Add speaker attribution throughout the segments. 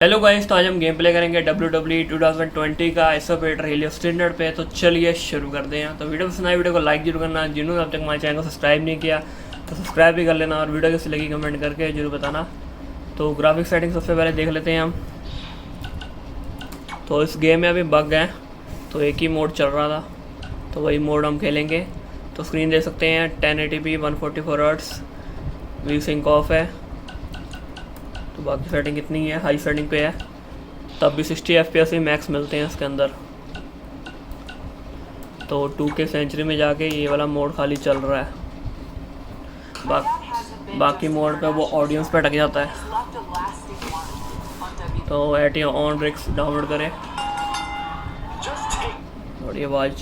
Speaker 1: Hello guys, तो आज हम गेम प्ले करेंगे WWE 2020 का एसर ऑपरेटर हेलियोस स्टैंडर्ड पे। तो चलिए शुरू करते हैं। तो वीडियो पसंद आए वीडियो को लाइक जरूर करना। जिन्होंने अब तक हमारे चैनल को सब्सक्राइब नहीं किया तो सब्सक्राइब भी कर लेना और वीडियो कैसी लगी कमेंट करके जरूर बताना। तो ग्राफिक सेटिंग सबसे पहले देख लेते हैं हम। तो इस गेम में अभी बग है, तो एक ही मोड चल रहा था, तो वही मोड हम खेलेंगे। तो स्क्रीन देख सकते हैं 1080p 144 hertz, we sink of है। तो बाकी सेटिंग कितनी है, हाई सेटिंग पे है, तब भी 60 FPS ही मैक्स मिलते हैं इसके अंदर। तो 2K सेंचुरी में जाके ये वाला मोड खाली चल रहा है। बाकी मोड पे वो ऑडियंस पे अटक जाता है। तो एटी ऑन रिक्स डाउनलोड करें और ये आवाज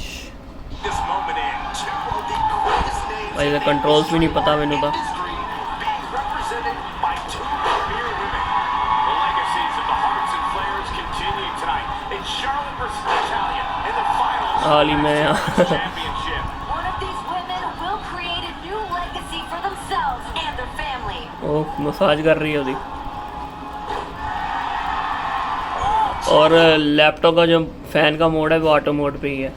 Speaker 1: भाई कंट्रोल्स भी नहीं पता मैंने था। हाल ही में ओ मसाज कर रही है उधर। और लैपटॉप का जो फैन का मोड है वो ऑटो मोड पे ही है।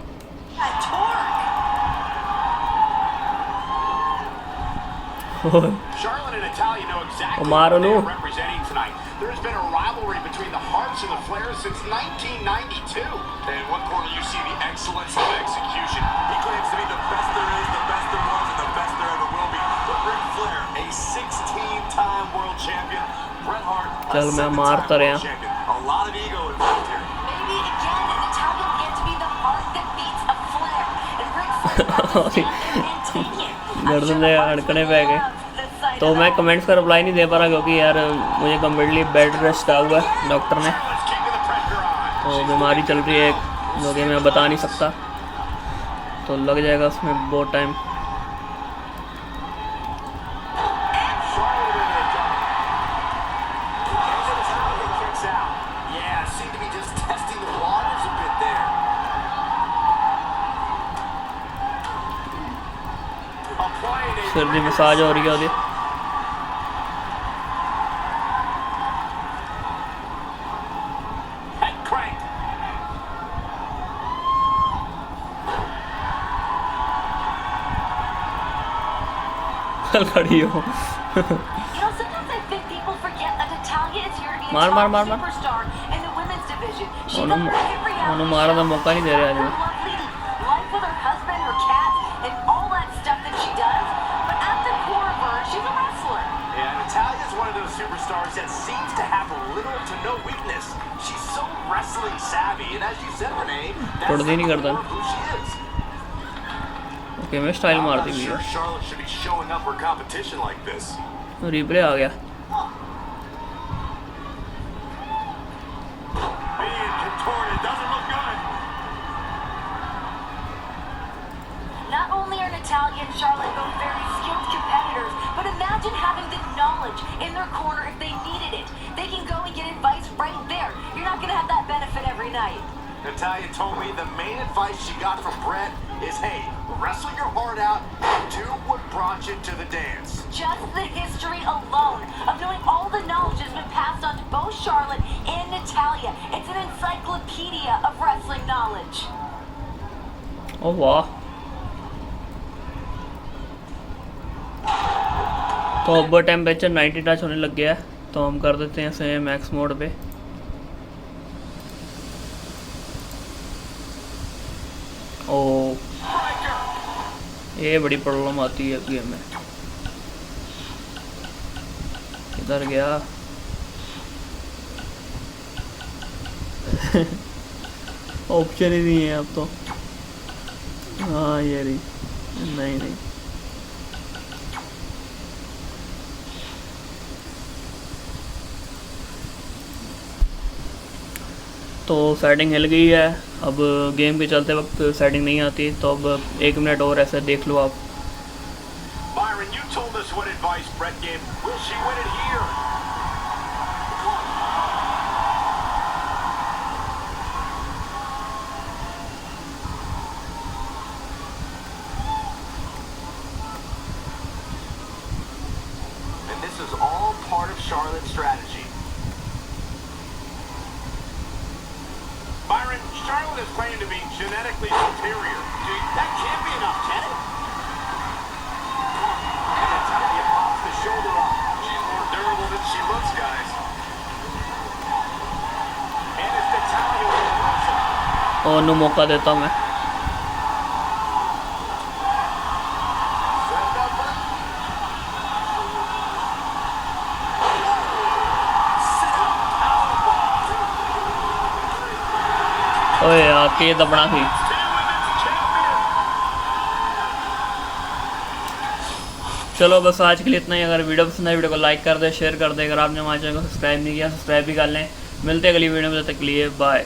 Speaker 1: मारो no.
Speaker 2: There's been a rivalry between the Hearts and the Flares since 1992. In one corner, you see the excellence of execution. He claims to be the best there is, the best there was, and the best there ever will be. But Ric Flair, a 16-time world champion. Bret Hart, a 7-time world champion. A lot of ego involved here.
Speaker 3: Maybe again, an Italian get to be the heart that beats a Flair. And Ric Flair and take it.
Speaker 1: गर्दन से अड़कने पे गए। तो मैं comments का reply नहीं दे पा रहा क्योंकि यार मुझे कम्प्लीटली बेड रेस्ट कहा हुआ है डॉक्टर ने। तो बीमारी चल रही है जो कि मैं बता नहीं सकता, तो लग जाएगा उसमें बहुत टाइम। सर्दी मसाज हो रही है उधर। खड़ी हो मार मार मार मार। उन्होंने मारा था, मौका नहीं दे रहे आज।
Speaker 2: Superstars that seems to have little to no weakness. She's so wrestling savvy, and as you said, Renee, that's the core of who she is.
Speaker 1: Okay मैं स्टाइल मार दी
Speaker 2: Sure, Charlotte should be showing up for competition like this.
Speaker 1: Replay आ गया।
Speaker 2: Being contorted doesn't look good.
Speaker 3: Not only are Natalia and Charlotte both very skilled competitors, but imagine having the knowledge in their corner if they needed it. They can go and get advice right there. You're not going to have that benefit every night.
Speaker 2: Natalia told me the main advice she got from Bret is, hey, wrestle your heart out and do what brought you to the dance.
Speaker 3: Just the history alone of knowing all the knowledge has been passed on to both Charlotte and Natalia. It's an encyclopedia of wrestling knowledge.
Speaker 1: Oh वाह। तो अब temperature 90 touch होने लग गया है, तो हम कर देते हैं इसे मैक्स मोड पे। ओ ये बड़ी प्रॉब्लम आती है गेम में। किधर गया? ऑप्शन ही नहीं है अब तो। हाँ ये रही, नहीं नहीं तो सेटिंग हिल गई है। अब गेम के चलते वक्त सेटिंग नहीं आती, तो अब 1 मिनट और ऐसे देख लो आप।
Speaker 2: Byron, you told us what advice Bret gave. Will she win it here? And this is all part of Charlotte's strategy. Byron, Charlotte is claimed to be genetically superior. Dude, that can't be enough, can it? And Natalia pops the shoulder up. She's more durable than she looks, guys. And it's Natalia with the reversal.
Speaker 1: ਉਹਨੂੰ ਮੌਕਾ ਦੇਤਾ ਮੈਂ।
Speaker 2: Set up for
Speaker 1: ਓਏ यार के दबना थी। चलो बस आज के लिए इतना ही। अगर वीडियो पसंद है वीडियो को लाइक कर दे, शेयर कर दे। अगर आपने हमारे चैनल को सब्सक्राइब नहीं किया सब्सक्राइब भी कर लें। मिलते हैं अगली वीडियो में, तब तक के लिए बाय।